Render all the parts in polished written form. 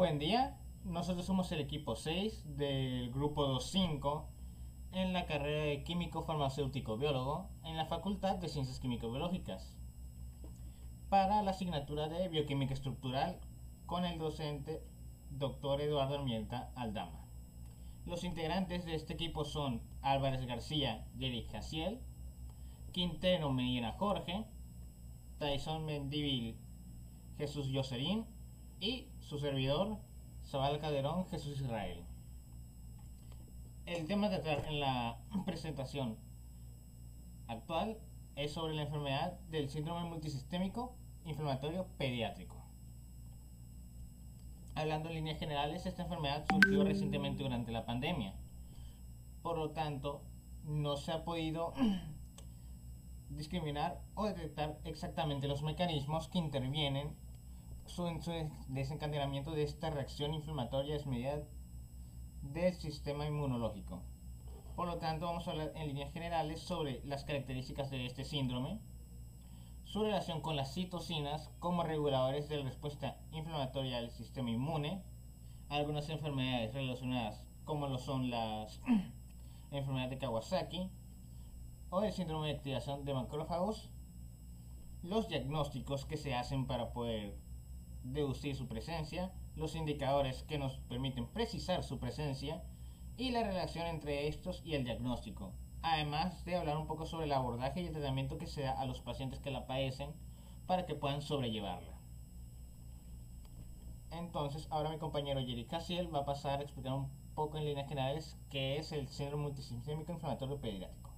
Buen día, nosotros somos el equipo 6 del grupo 25 en la carrera de Químico Farmacéutico Biólogo en la Facultad de Ciencias Químico-Biológicas para la asignatura de Bioquímica Estructural con el docente Dr. Eduardo Armienta Aldama. Los integrantes de este equipo son Álvarez García, Yerick Jaciel, Quintero Medina Jorge, Tyson Mendivil, Jesús Yoserín y su servidor Zabal Calderón Jesús Israel. El tema a tratar en la presentación actual es sobre la enfermedad del síndrome multisistémico inflamatorio pediátrico. Hablando en líneas generales, esta enfermedad surgió recientemente durante la pandemia. Por lo tanto, no se ha podido discriminar o detectar exactamente los mecanismos que intervienen en su desencadenamiento de esta reacción inflamatoria desmedida del sistema inmunológico. Por lo tanto, vamos a hablar en líneas generales sobre las características de este síndrome, su relación con las citocinas como reguladores de la respuesta inflamatoria del sistema inmune, algunas enfermedades relacionadas como lo son las enfermedades de Kawasaki o el síndrome de activación de macrófagos, los diagnósticos que se hacen para poder deducir su presencia, los indicadores que nos permiten precisar su presencia y la relación entre estos y el diagnóstico. Además de hablar un poco sobre el abordaje y el tratamiento que se da a los pacientes que la padecen para que puedan sobrellevarla. Entonces, ahora mi compañero Jerry Cassiel va a pasar a explicar un poco en líneas generales qué es el síndrome multisistémico inflamatorio pediátrico.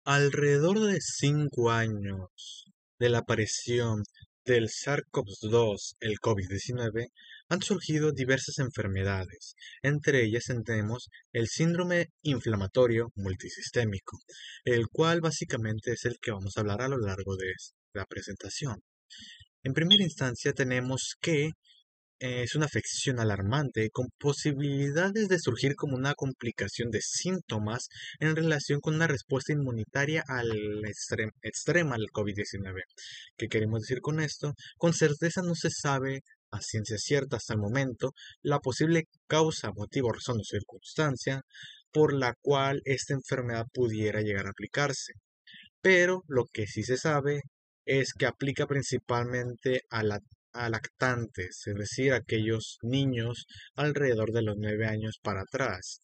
Alrededor de 5 años de la aparición del SARS-CoV-2, el COVID-19, han surgido diversas enfermedades. Entre ellas tenemos el síndrome inflamatorio multisistémico, el cual básicamente es el que vamos a hablar a lo largo de la presentación. En primera instancia tenemos que es una afección alarmante con posibilidades de surgir como una complicación de síntomas en relación con una respuesta inmunitaria extrema al COVID-19. ¿Qué queremos decir con esto? Con certeza no se sabe a ciencia cierta hasta el momento la posible causa, motivo, razón o circunstancia por la cual esta enfermedad pudiera llegar a aplicarse. Pero lo que sí se sabe es que aplica principalmente a lactantes, es decir, aquellos niños alrededor de los 9 años para atrás.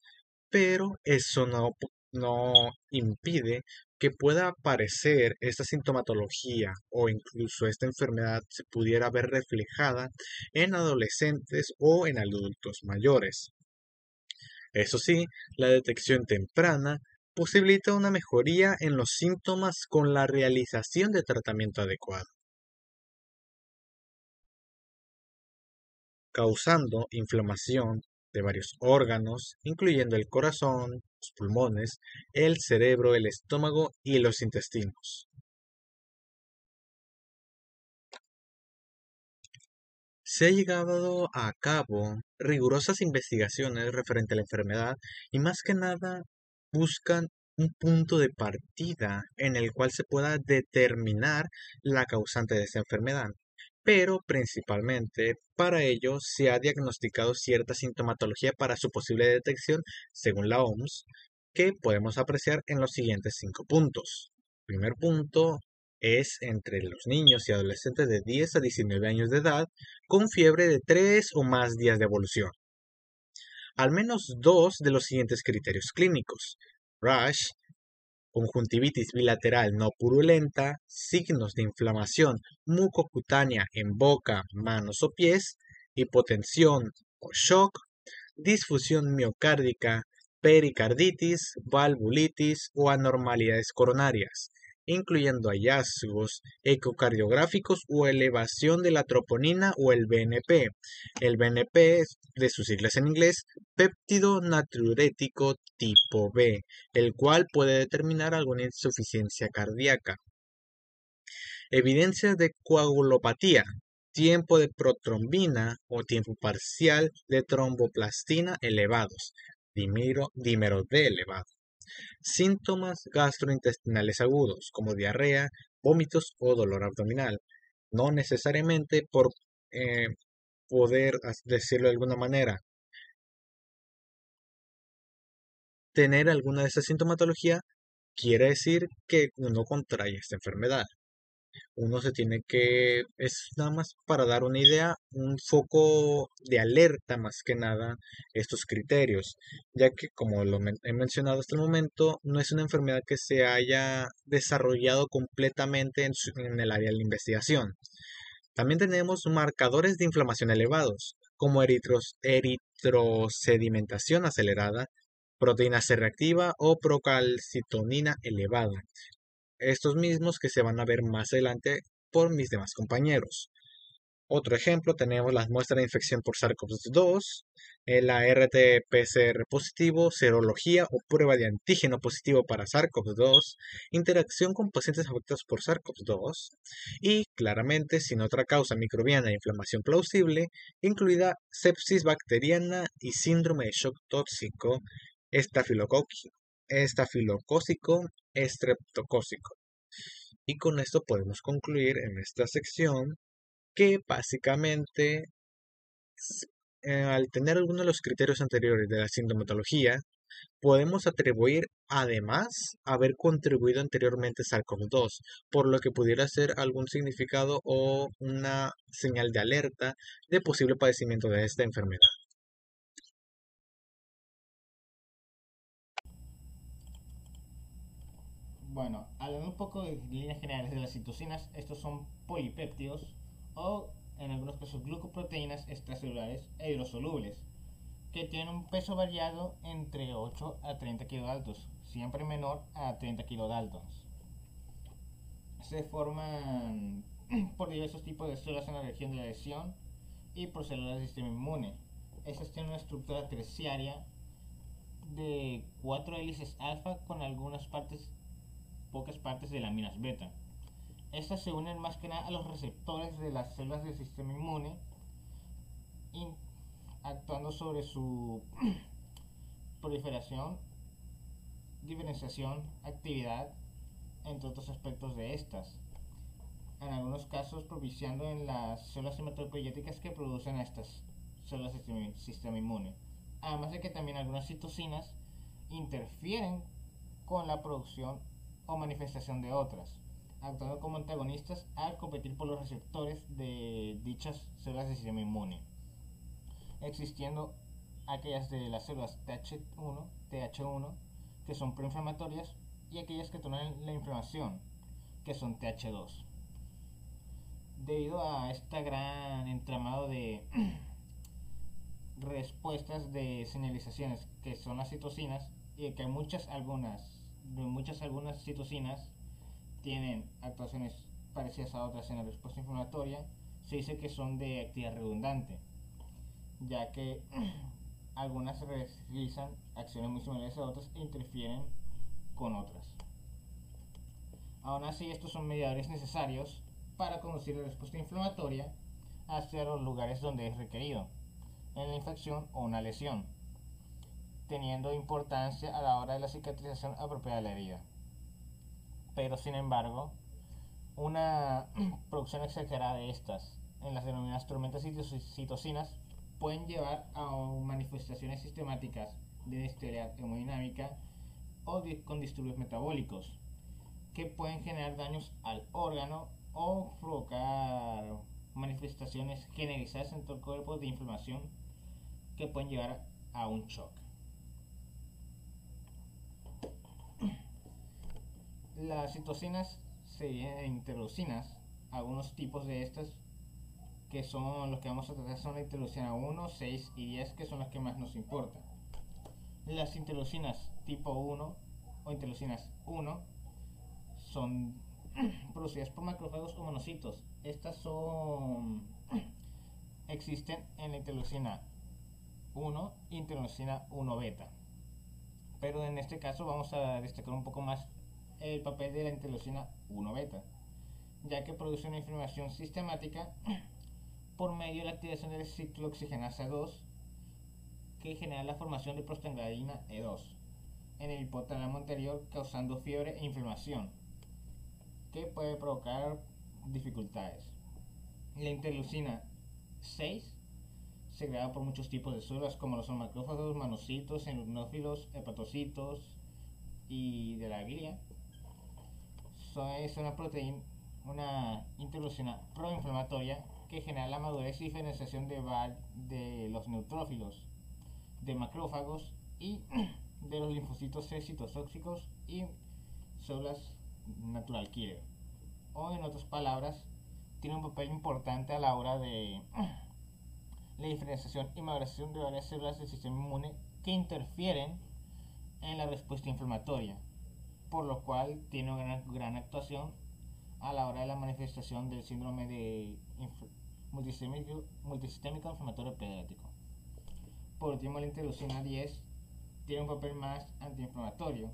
Pero eso no impide que pueda aparecer esta sintomatología o incluso esta enfermedad se pudiera ver reflejada en adolescentes o en adultos mayores. Eso sí, la detección temprana posibilita una mejoría en los síntomas con la realización de tratamiento adecuado, causando inflamación de varios órganos, incluyendo el corazón, los pulmones, el cerebro, el estómago y los intestinos. Se ha llevado a cabo rigurosas investigaciones referente a la enfermedad y más que nada buscan un punto de partida en el cual se pueda determinar la causante de esta enfermedad. Pero principalmente para ello se ha diagnosticado cierta sintomatología para su posible detección según la OMS, que podemos apreciar en los siguientes 5 puntos. Primer punto es entre los niños y adolescentes de 10 a 19 años de edad con fiebre de 3 o más días de evolución. Al menos 2 de los siguientes criterios clínicos: rash, conjuntivitis bilateral no purulenta, signos de inflamación mucocutánea en boca, manos o pies, hipotensión o shock, disfusión miocárdica, pericarditis, valvulitis o anormalidades coronarias, incluyendo hallazgos ecocardiográficos o elevación de la troponina o el BNP. El BNP es de sus siglas en inglés, péptido natriurético tipo B, el cual puede determinar alguna insuficiencia cardíaca. Evidencia de coagulopatía, tiempo de protrombina o tiempo parcial de tromboplastina elevados, dímero D elevado. Síntomas gastrointestinales agudos, como diarrea, vómitos o dolor abdominal. No necesariamente por eh, poder decirlo de alguna manera, tener alguna de esas sintomatología quiere decir que uno contrae esta enfermedad. Uno se tiene que, es nada más para dar una idea, un foco de alerta más que nada estos criterios, ya que como he mencionado hasta el momento, no es una enfermedad que se haya desarrollado completamente en el área de la investigación. También tenemos marcadores de inflamación elevados, como eritrosedimentación acelerada, proteína C reactiva o procalcitonina elevada, estos mismos que se van a ver más adelante por mis demás compañeros. Otro ejemplo, tenemos las muestras de infección por SARS-CoV-2, la RT-PCR positivo, serología o prueba de antígeno positivo para SARS-CoV-2, interacción con pacientes afectados por SARS-CoV-2 y, claramente, sin otra causa microbiana de inflamación plausible, incluida sepsis bacteriana y síndrome de shock tóxico, estafilocócico, estreptocócico. Y con esto podemos concluir en esta sección que básicamente al tener alguno de los criterios anteriores de la sintomatología, podemos atribuir además haber contribuido anteriormente SARS-CoV-2, por lo que pudiera ser algún significado o una señal de alerta de posible padecimiento de esta enfermedad. Bueno, hablando un poco de líneas generales de las citocinas, estos son polipéptidos o en algunos casos glucoproteínas extracelulares e hidrosolubles que tienen un peso variado entre 8 a 30 kilodaltons, siempre menor a 30 kilodaltons. Se forman por diversos tipos de células en la región de la lesión y por células del sistema inmune. Estas tienen una estructura terciaria de 4 hélices alfa con pocas partes de láminas beta. Estas se unen más que nada a los receptores de las células del sistema inmune, actuando sobre su proliferación, diferenciación, actividad, entre otros aspectos de estas. En algunos casos propiciando en las células hematopoietíticas que producen a estas células del sistema inmune. Además de que también algunas citocinas interfieren con la producción o manifestación de otras, actuando como antagonistas al competir por los receptores de dichas células del sistema inmune, existiendo aquellas de las células TH1, que son proinflamatorias, y aquellas que toleran la inflamación, que son TH2. Debido a este gran entramado de respuestas de señalizaciones que son las citocinas, y que algunas citocinas tienen actuaciones parecidas a otras en la respuesta inflamatoria, se dice que son de actividad redundante, ya que algunas realizan acciones muy similares a otras e interfieren con otras. Aún así, estos son mediadores necesarios para conducir la respuesta inflamatoria hacia los lugares donde es requerido, en la infección o una lesión, teniendo importancia a la hora de la cicatrización apropiada de la herida. Pero sin embargo, una producción exagerada de estas en las denominadas tormentas citocinas pueden llevar a manifestaciones sistemáticas de inestabilidad hemodinámica o con disturbios metabólicos que pueden generar daños al órgano o provocar manifestaciones generalizadas en todo el cuerpo de inflamación que pueden llevar a un shock. Las citocinas se dividen en interleucinas, algunos tipos de estas que son los que vamos a tratar son la interleucina 1, 6 y 10, que son las que más nos importan. Las interleucinas tipo 1 o interleucinas 1 son producidas por macrófagos o monocitos. Estas existen en la interleucina 1 e interleucina 1 beta. Pero en este caso vamos a destacar un poco más el papel de la interleucina 1 beta, ya que produce una inflamación sistemática por medio de la activación del ciclo oxigenasa 2, que genera la formación de prostaglandina E2, en el hipotálamo anterior, causando fiebre e inflamación, que puede provocar dificultades. La interleucina 6, segregada por muchos tipos de células como los macrófagos, manocitos, eosinófilos, hepatocitos y de la glia, es una proteína, una interleucina proinflamatoria que genera la madurez y diferenciación de los neutrófilos, de macrófagos y de los linfocitos C citotóxicos y células natural killer. O en otras palabras, tiene un papel importante a la hora de la diferenciación y maduración de varias células del sistema inmune que interfieren en la respuesta inflamatoria, por lo cual tiene una gran actuación a la hora de la manifestación del síndrome de multisistémico inflamatorio pediátrico. Por último, la interleucina 10 tiene un papel más antiinflamatorio,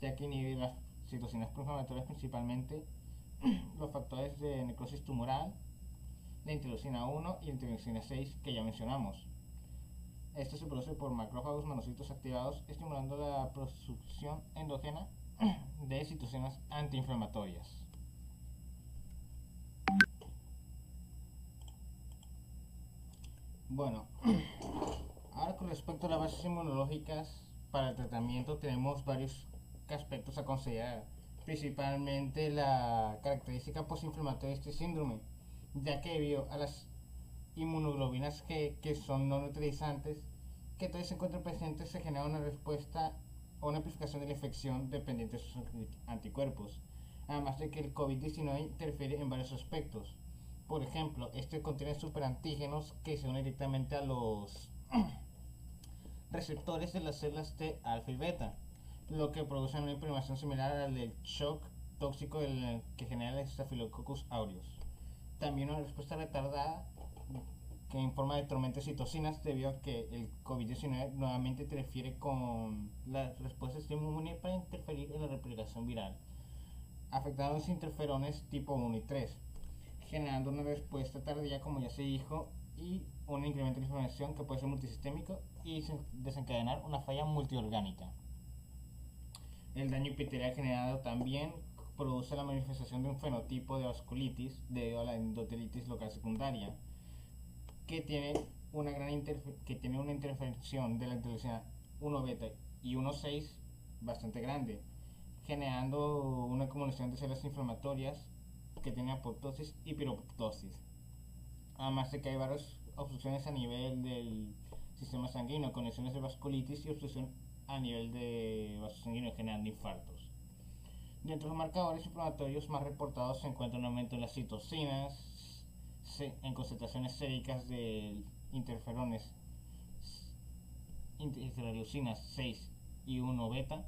ya que inhibe las citocinas proinflamatorias, principalmente los factores de necrosis tumoral, la interleucina 1 y la interleucina 6 que ya mencionamos. Esto se produce por macrófagos manocitos activados, estimulando la producción endógena de citocinas antiinflamatorias. Bueno, ahora con respecto a las bases inmunológicas para el tratamiento, tenemos varios aspectos a considerar, principalmente la característica postinflamatoria de este síndrome, ya que debido a las inmunoglobinas que son no neutralizantes, que todavía se encuentran presentes, se genera una respuesta o una amplificación de la infección dependiente de sus anticuerpos, además de que el COVID-19 interfiere en varios aspectos. Por ejemplo, este contiene superantígenos que se unen directamente a los receptores de las células T alfa y beta, lo que produce una inflamación similar al del shock tóxico que genera el Staphylococcus aureus. También una respuesta retardada que en forma de tormenta de citocinas, debido a que el COVID-19 nuevamente interfiere con las respuestas inmune para interferir en la replicación viral, afectando los interferones tipo 1 y 3, generando una respuesta tardía, como ya se dijo, y un incremento de inflamación que puede ser multisistémico y desencadenar una falla multiorgánica. El daño epitelial generado también produce la manifestación de un fenotipo de vasculitis debido a la endotelitis local secundaria, que tiene una interferencia de la interleucina 1 beta y 1 6 bastante grande, generando una acumulación de células inflamatorias que tiene apoptosis y piroptosis. Además de que hay varias obstrucciones a nivel del sistema sanguíneo, con lesiones de vasculitis y obstrucción a nivel de vaso sanguíneo, generando infartos. Dentro de los marcadores inflamatorios más reportados se encuentra un aumento en las citocinas, en concentraciones séricas de interferones, interleucinas 6 y 1 beta,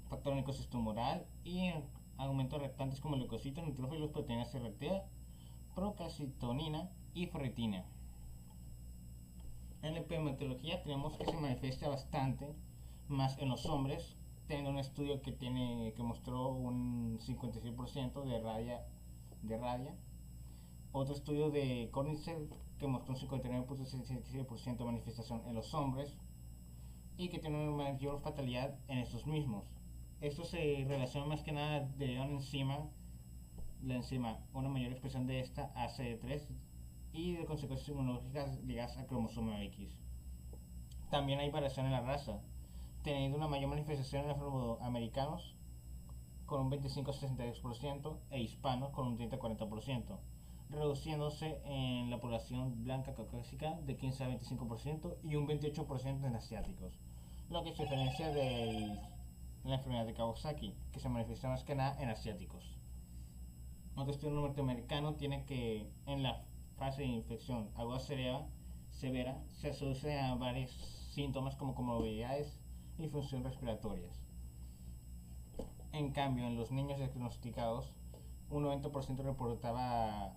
factor de necrosis tumoral y aumentos reactantes como leucocitos, neutrófilos, proteínas C reactiva, procalcitonina y ferritina. En la epidemiología tenemos que se manifiesta bastante más en los hombres, teniendo un estudio que mostró un 56% de radia. Otro estudio de Cornicel que mostró un 59.67% de manifestación en los hombres y que tiene una mayor fatalidad en estos mismos. Esto se relaciona más que nada de una enzima, una mayor expresión de esta ACE3 y de consecuencias inmunológicas ligadas al cromosoma X. También hay variación en la raza, teniendo una mayor manifestación en afroamericanos con un 25-62% e hispanos con un 30-40%, reduciéndose en la población blanca caucásica de 15 a 25% y un 28% en asiáticos, lo que se diferencia de la enfermedad de Kawasaki, que se manifiesta más que nada en asiáticos. Otro estudio norteamericano tiene que en la fase de infección aguda severa se asocia a varios síntomas como comorbilidades y función respiratorias. En cambio, en los niños diagnosticados, un 90% reportaba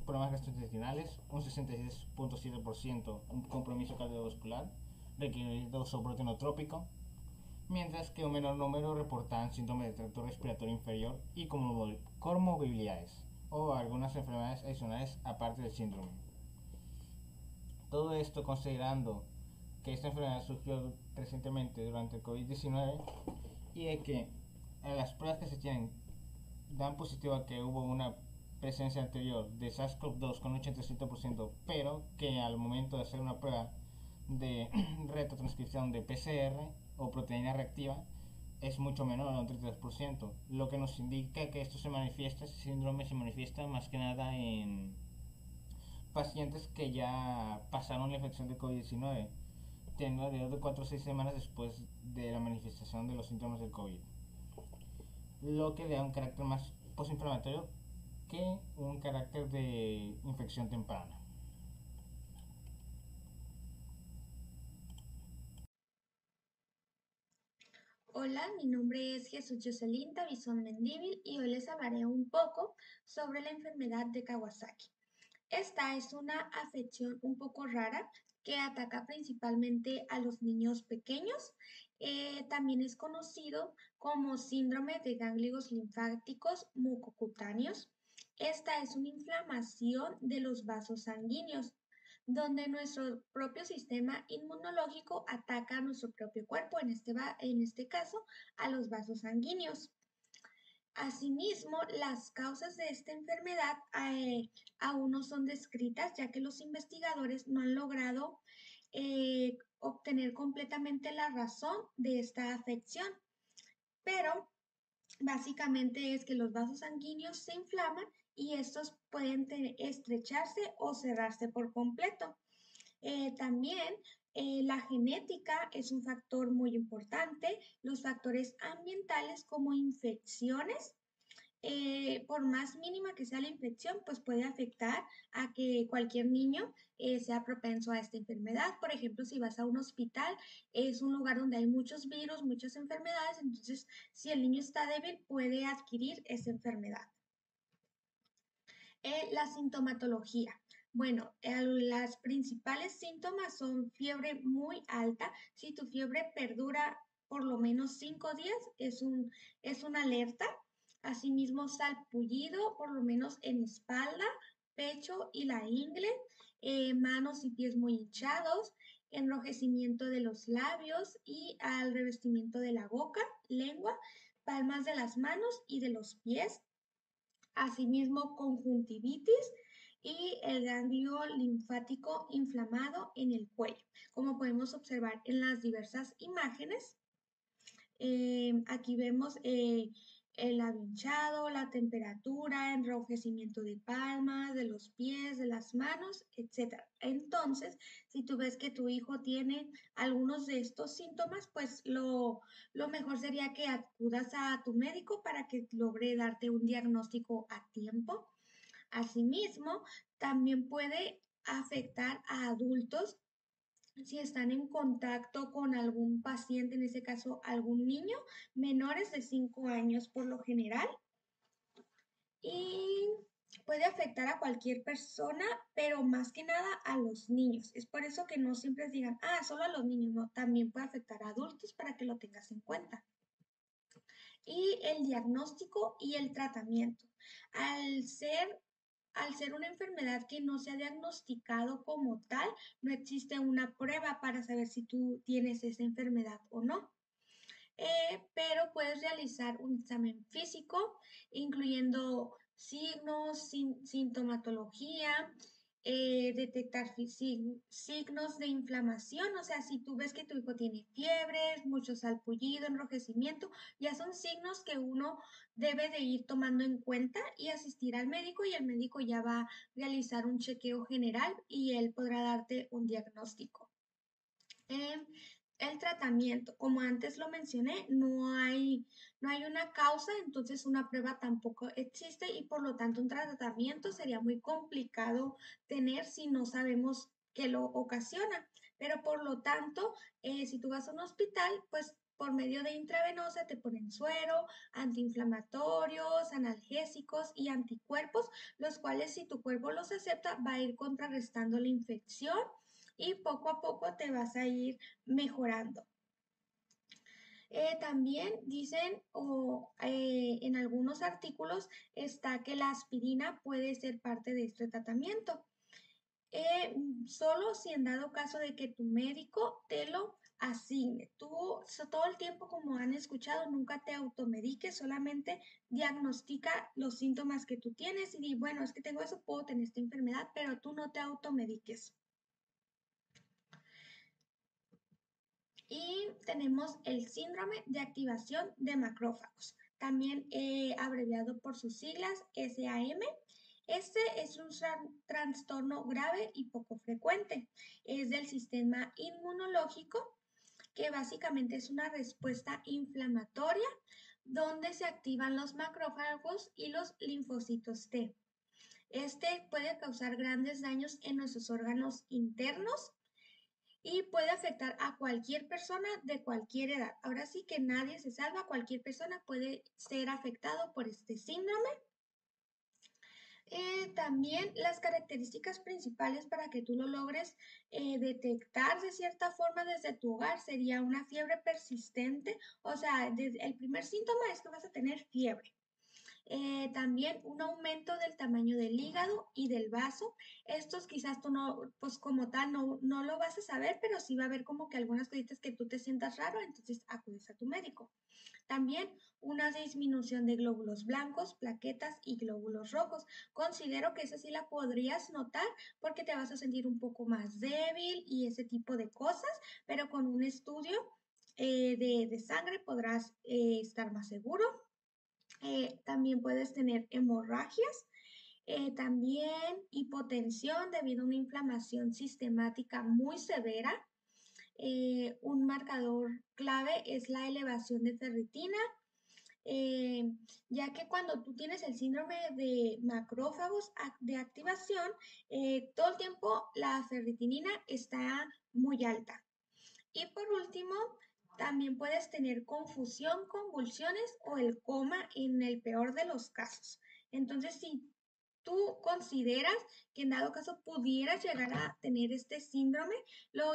problemas gastrointestinales, un 66.7% un compromiso cardiovascular requiriendo soporte trópico, mientras que un menor número reportaban síntomas de tracto respiratorio inferior y comorbilidades o algunas enfermedades adicionales aparte del síndrome. Todo esto considerando que esta enfermedad surgió recientemente durante el COVID-19 y de que las pruebas que se tienen dan positivo a que hubo una presencia anterior de SARS-CoV-2 con un 87%, pero que al momento de hacer una prueba de retrotranscripción de PCR o proteína reactiva es mucho menor, a un 32%, lo que nos indica que esto se manifiesta, este síndrome se manifiesta más que nada en pacientes que ya pasaron la infección de COVID-19, teniendo alrededor de 4 o 6 semanas después de la manifestación de los síntomas del COVID, lo que le da un carácter más postinflamatorio que un carácter de infección temprana. Hola, mi nombre es Jesús Jocelyn Tavizón Mendívil y hoy les hablaré un poco sobre la enfermedad de Kawasaki. Esta es una afección un poco rara que ataca principalmente a los niños pequeños. También es conocido como síndrome de ganglios linfáticos mucocutáneos. Esta es una inflamación de los vasos sanguíneos, donde nuestro propio sistema inmunológico ataca a nuestro propio cuerpo, en este caso a los vasos sanguíneos. Asimismo, las causas de esta enfermedad aún no son descritas, ya que los investigadores no han logrado obtener completamente la razón de esta afección. Pero básicamente es que los vasos sanguíneos se inflaman y estos pueden estrecharse o cerrarse por completo. También la genética es un factor muy importante, los factores ambientales como infecciones, por más mínima que sea la infección, pues puede afectar a que cualquier niño sea propenso a esta enfermedad. Por ejemplo, si vas a un hospital, es un lugar donde hay muchos virus, muchas enfermedades, entonces si el niño está débil, puede adquirir esa enfermedad. La sintomatología. Bueno, las principales síntomas son fiebre muy alta. Si tu fiebre perdura por lo menos 5 días, es una alerta. Asimismo, salpullido, por lo menos en espalda, pecho y la ingle, manos y pies muy hinchados, enrojecimiento de los labios y al revestimiento de la boca, lengua, palmas de las manos y de los pies. Asimismo, conjuntivitis y el ganglio linfático inflamado en el cuello, como podemos observar en las diversas imágenes. Aquí vemos el hinchado, la temperatura, enrojecimiento de palmas, de los pies, de las manos, etc. Entonces, si tú ves que tu hijo tiene algunos de estos síntomas, pues lo mejor sería que acudas a tu médico para que logre darte un diagnóstico a tiempo. Asimismo, también puede afectar a adultos si están en contacto con algún paciente, en ese caso algún niño, menores de 5 años por lo general, y puede afectar a cualquier persona, pero más que nada a los niños. Es por eso que no siempre digan, solo a los niños, no, también puede afectar a adultos para que lo tengas en cuenta. Y el diagnóstico y el tratamiento. Al ser una enfermedad que no se ha diagnosticado como tal, no existe una prueba para saber si tú tienes esa enfermedad o no. Pero puedes realizar un examen físico, incluyendo signos, sintomatología, detectar signos de inflamación, o sea, si tú ves que tu hijo tiene fiebre, mucho salpullido, enrojecimiento, ya son signos que uno debe de ir tomando en cuenta y asistir al médico y el médico ya va a realizar un chequeo general y él podrá darte un diagnóstico. El tratamiento, como antes lo mencioné, no hay una causa, entonces una prueba tampoco existe y por lo tanto un tratamiento sería muy complicado tener si no sabemos qué lo ocasiona. Pero por lo tanto, si tú vas a un hospital, pues por medio de intravenosa te ponen suero, antiinflamatorios, analgésicos y anticuerpos, los cuales si tu cuerpo los acepta va a ir contrarrestando la infección y poco a poco te vas a ir mejorando. También dicen en algunos artículos está que la aspirina puede ser parte de este tratamiento. Solo si en dado caso de que tu médico te lo asigne. Tú todo el tiempo, como han escuchado, nunca te automediques, solamente diagnostica los síntomas que tú tienes y di, bueno, es que tengo eso, puedo tener esta enfermedad, pero tú no te automediques. Y tenemos el síndrome de activación de macrófagos, también abreviado por sus siglas SAM. Este es un trastorno grave y poco frecuente. Es del sistema inmunológico, que básicamente es una respuesta inflamatoria donde se activan los macrófagos y los linfocitos T. Este puede causar grandes daños en nuestros órganos internos y puede afectar a cualquier persona de cualquier edad. Ahora sí que nadie se salva, cualquier persona puede ser afectado por este síndrome. También las características principales para que tú lo logres detectar de cierta forma desde tu hogar sería una fiebre persistente, o sea, el primer síntoma es que vas a tener fiebre. También un aumento del tamaño del hígado y del vaso. Estos quizás tú no, pues como tal, no lo vas a saber, pero sí va a haber como que algunas cositas que tú te sientas raro, entonces acudes a tu médico. También una disminución de glóbulos blancos, plaquetas y glóbulos rojos. Considero que esa sí la podrías notar porque te vas a sentir un poco más débil y ese tipo de cosas, pero con un estudio de sangre podrás estar más seguro. También puedes tener hemorragias, también hipotensión debido a una inflamación sistemática muy severa. Un marcador clave es la elevación de ferritina, ya que cuando tú tienes el síndrome de macrófagos de activación, todo el tiempo la ferritinina está muy alta. Y por último, también puedes tener confusión, convulsiones o el coma en el peor de los casos. Entonces, si tú consideras que en dado caso pudieras llegar a tener este síndrome, lo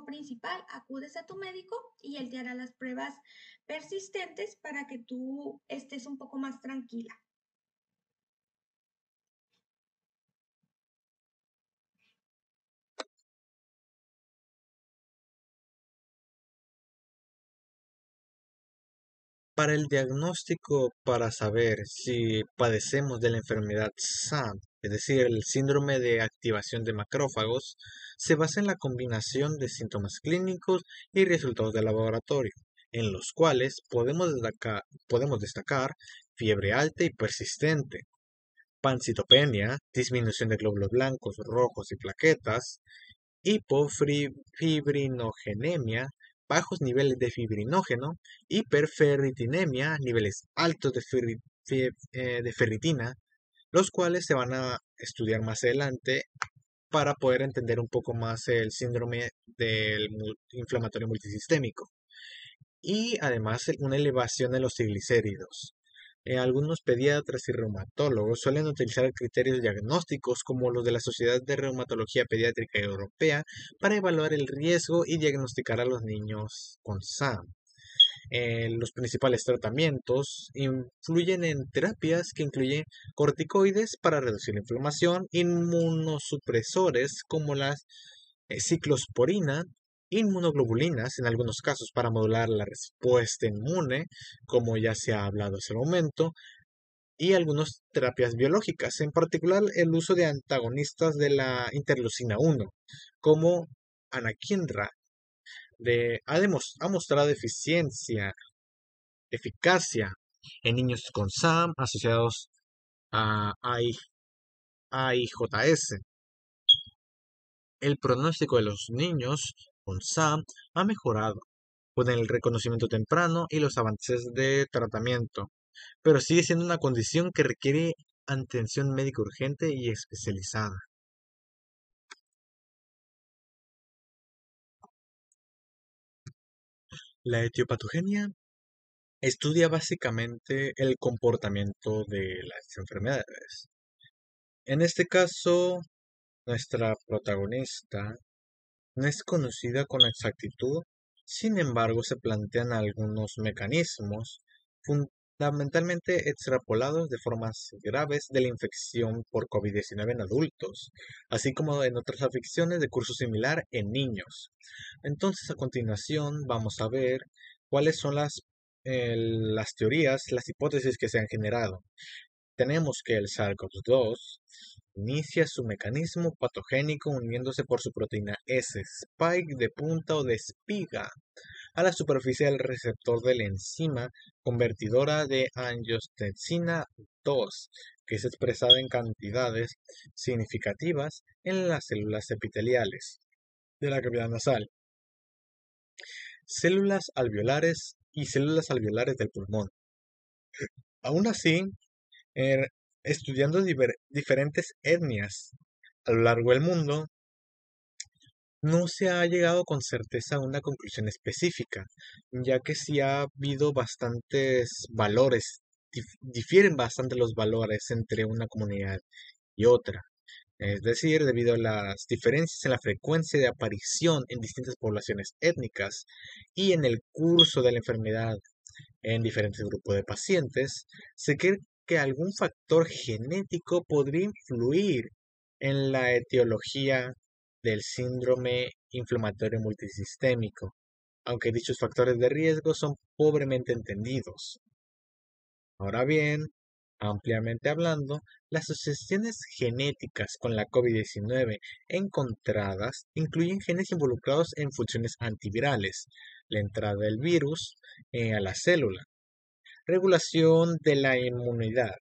principal, acudes a tu médico y él te hará las pruebas persistentes para que tú estés un poco más tranquila. Para el diagnóstico, para saber si padecemos de la enfermedad SAM, es decir, el síndrome de activación de macrófagos, se basa en la combinación de síntomas clínicos y resultados de laboratorio, en los cuales podemos destacar fiebre alta y persistente, pancitopenia, disminución de glóbulos blancos, rojos y plaquetas, hipofibrinogenemia, bajos niveles de fibrinógeno, hiperferritinemia, niveles altos de ferritina, los cuales se van a estudiar más adelante para poder entender un poco más el síndrome del inflamatorio multisistémico. Y además una elevación en los triglicéridos. Algunos pediatras y reumatólogos suelen utilizar criterios diagnósticos como los de la Sociedad de Reumatología Pediátrica Europea para evaluar el riesgo y diagnosticar a los niños con SAM. Los principales tratamientos influyen en terapias que incluyen corticoides para reducir la inflamación, inmunosupresores como la ciclosporina, inmunoglobulinas en algunos casos para modular la respuesta inmune, como ya se ha hablado hace un momento, y algunas terapias biológicas, en particular el uso de antagonistas de la interleucina 1, como anakinra, ha mostrado eficacia en niños con SAM asociados a AIJS. El pronóstico de los niños con SAM ha mejorado con el reconocimiento temprano y los avances de tratamiento, pero sigue siendo una condición que requiere atención médica urgente y especializada. La etiopatogenia estudia básicamente el comportamiento de las enfermedades. En este caso, nuestra protagonista no es conocida con exactitud, sin embargo se plantean algunos mecanismos fundamentalmente extrapolados de formas graves de la infección por COVID-19 en adultos, así como en otras afecciones de curso similar en niños. Entonces, a continuación, vamos a ver cuáles son las teorías, las hipótesis que se han generado. Tenemos que el SARS-CoV-2 inicia su mecanismo patogénico uniéndose por su proteína S, spike de punta o de espiga, a la superficie del receptor de la enzima convertidora de angiotensina 2, que es expresada en cantidades significativas en las células epiteliales de la cavidad nasal, células alveolares y células alveolares del pulmón. Aún así, er, estudiando diferentes etnias a lo largo del mundo, no se ha llegado con certeza a una conclusión específica, ya que sí ha habido bastantes valores, difieren bastante los valores entre una comunidad y otra. Es decir, debido a las diferencias en la frecuencia de aparición en distintas poblaciones étnicas y en el curso de la enfermedad en diferentes grupos de pacientes, se cree que algún factor genético podría influir en la etiología del síndrome inflamatorio multisistémico, aunque dichos factores de riesgo son pobremente entendidos. Ahora bien, ampliamente hablando, las asociaciones genéticas con la COVID-19 encontradas incluyen genes involucrados en funciones antivirales, la entrada del virus a la célula, regulación de la inmunidad,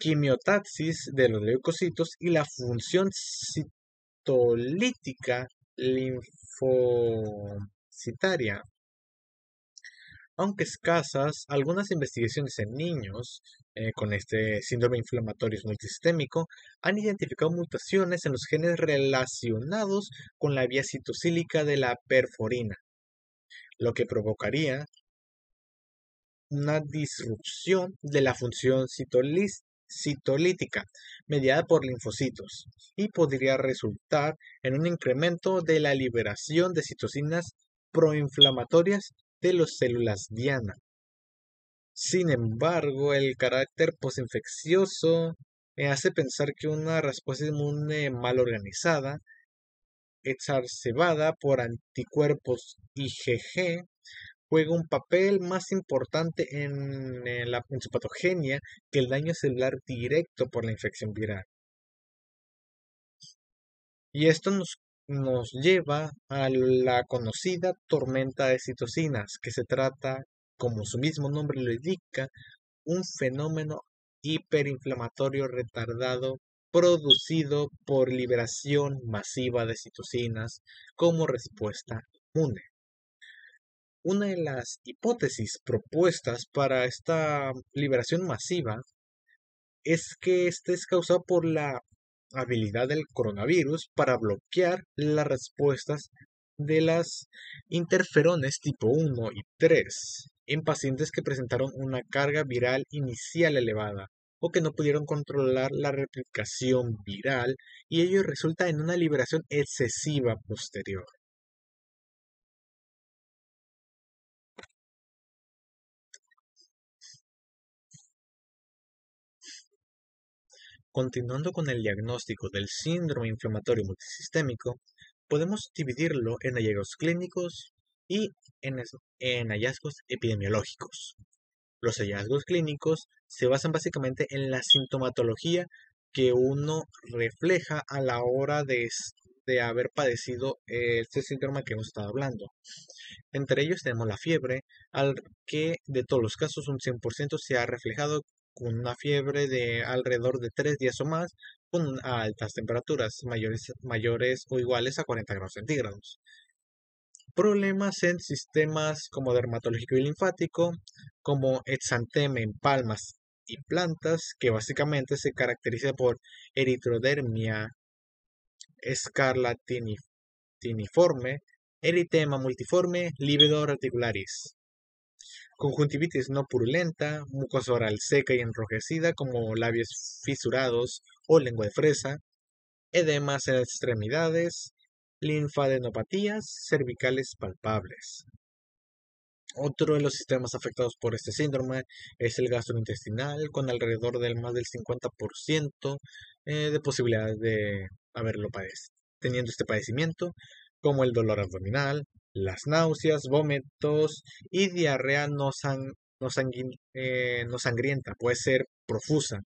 quimiotaxis de los leucocitos y la función citolítica linfocitaria. Aunque escasas, algunas investigaciones en niños con este síndrome inflamatorio multisistémico han identificado mutaciones en los genes relacionados con la vía citosílica de la perforina, lo que provocaría una disrupción de la función citolítica mediada por linfocitos y podría resultar en un incremento de la liberación de citocinas proinflamatorias de las células diana. Sin embargo, el carácter posinfeccioso hace pensar que una respuesta inmune mal organizada, exacerbada por anticuerpos IgG, juega un papel más importante en su patogenia que el daño celular directo por la infección viral. Y esto nos lleva a la conocida tormenta de citocinas, que se trata, como su mismo nombre lo indica, un fenómeno hiperinflamatorio retardado producido por liberación masiva de citocinas como respuesta inmune. Una de las hipótesis propuestas para esta liberación masiva es que este es causado por la habilidad del coronavirus para bloquear las respuestas de las interferones tipo 1 y 3 en pacientes que presentaron una carga viral inicial elevada o que no pudieron controlar la replicación viral y ello resulta en una liberación excesiva posterior. Continuando con el diagnóstico del síndrome inflamatorio multisistémico, podemos dividirlo en hallazgos clínicos y en hallazgos epidemiológicos. Los hallazgos clínicos se basan básicamente en la sintomatología que uno refleja a la hora de haber padecido este síndrome que hemos estado hablando. Entre ellos tenemos la fiebre, al que de todos los casos un 100% se ha reflejado con una fiebre de alrededor de 3 días o más, con altas temperaturas mayores o iguales a 40 grados centígrados. Problemas en sistemas como dermatológico y linfático, como exantema en palmas y plantas, que básicamente se caracteriza por eritrodermia escarlatiniforme, eritema multiforme, livedo reticularis. Conjuntivitis no purulenta, mucosa oral seca y enrojecida como labios fisurados o lengua de fresa, edemas en extremidades, linfadenopatías cervicales palpables. Otro de los sistemas afectados por este síndrome es el gastrointestinal, con alrededor del más del 50% de posibilidades de teniendo este padecimiento, como el dolor abdominal, las náuseas, vómitos y diarrea no sangrienta, puede ser profusa.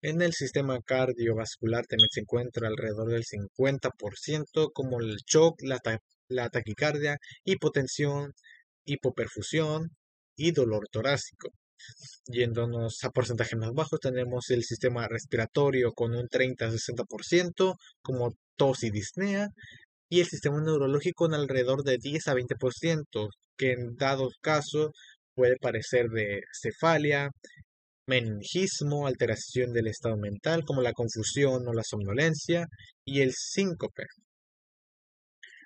En el sistema cardiovascular también se encuentra alrededor del 50%, como el shock, la taquicardia, hipotensión, hipoperfusión y dolor torácico. Yéndonos a porcentajes más bajos, tenemos el sistema respiratorio con un 30 a 60%, como tos y disnea, y el sistema neurológico con alrededor de 10 a 20%, que en dado caso puede parecer de cefalia, meningismo, alteración del estado mental, como la confusión o la somnolencia, y el síncope.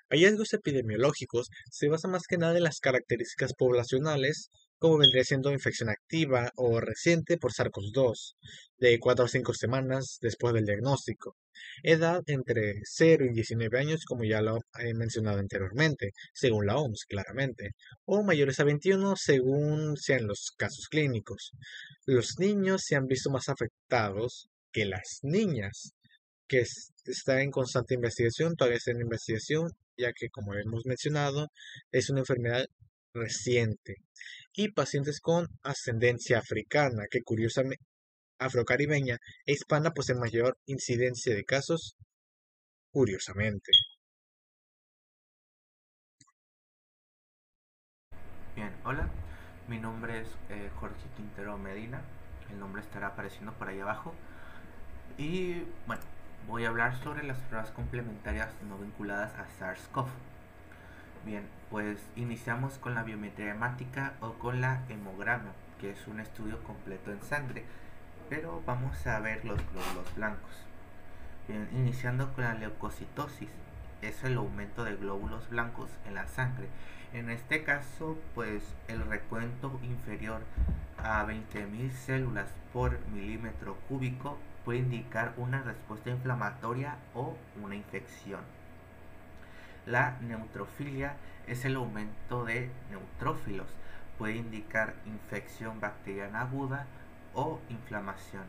Hallazgos epidemiológicos se basan más que nada en las características poblacionales, como vendría siendo infección activa o reciente por SARS-CoV-2, de 4 a 5 semanas después del diagnóstico. Edad entre 0 y 19 años, como ya lo he mencionado anteriormente, según la OMS, claramente, o mayores a 21 según sean los casos clínicos. Los niños se han visto más afectados que las niñas, que está en constante investigación, todavía está en investigación, ya que, como hemos mencionado, es una enfermedad reciente. Y pacientes con ascendencia africana, que curiosamente, afrocaribeña e hispana poseen mayor incidencia de casos, curiosamente. Bien, hola, mi nombre es Jorge Quintero Medina, el nombre estará apareciendo por ahí abajo. Y bueno, voy a hablar sobre las pruebas complementarias no vinculadas a SARS-CoV. Bien, pues iniciamos con la biometría hemática o con la hemograma, que es un estudio completo en sangre, pero vamos a ver los glóbulos blancos. Bien, iniciando con la leucocitosis, es el aumento de glóbulos blancos en la sangre. En este caso, pues el recuento inferior a 20.000 células por milímetro cúbico puede indicar una respuesta inflamatoria o una infección. La neutrofilia es el aumento de neutrófilos, puede indicar infección bacteriana aguda o inflamación.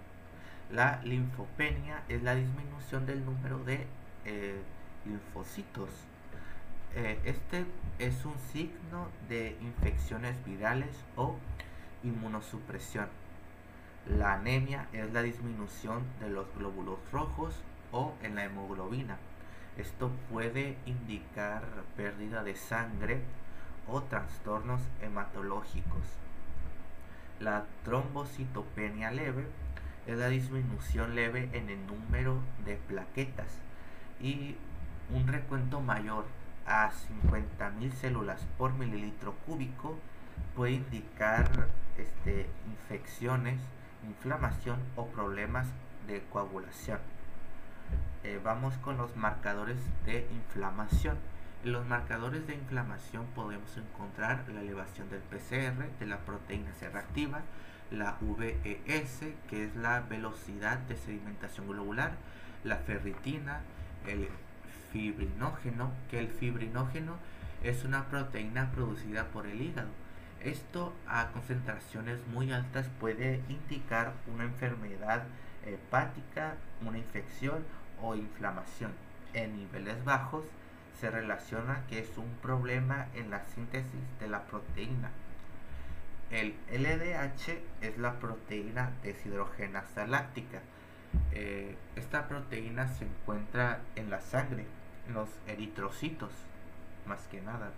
La linfopenia es la disminución del número de linfocitos. Este es un signo de infecciones virales o inmunosupresión. La anemia es la disminución de los glóbulos rojos o en la hemoglobina. Esto puede indicar pérdida de sangre o trastornos hematológicos. La trombocitopenia leve es la disminución leve en el número de plaquetas, y un recuento mayor a 50.000 células por mililitro cúbico puede indicar infecciones, inflamación o problemas de coagulación. Vamos con los marcadores de inflamación. En los marcadores de inflamación podemos encontrar la elevación del PCR, de la proteína C reactiva, la VES, que es la velocidad de sedimentación globular, la ferritina, el fibrinógeno, que el fibrinógeno es una proteína producida por el hígado. Esto a concentraciones muy altas puede indicar una enfermedad hepática, una infección o inflamación. En niveles bajos se relaciona que es un problema en la síntesis de la proteína. El LDH es la proteína deshidrogenasa láctica. Esta proteína se encuentra en la sangre, en los eritrocitos, más que nada.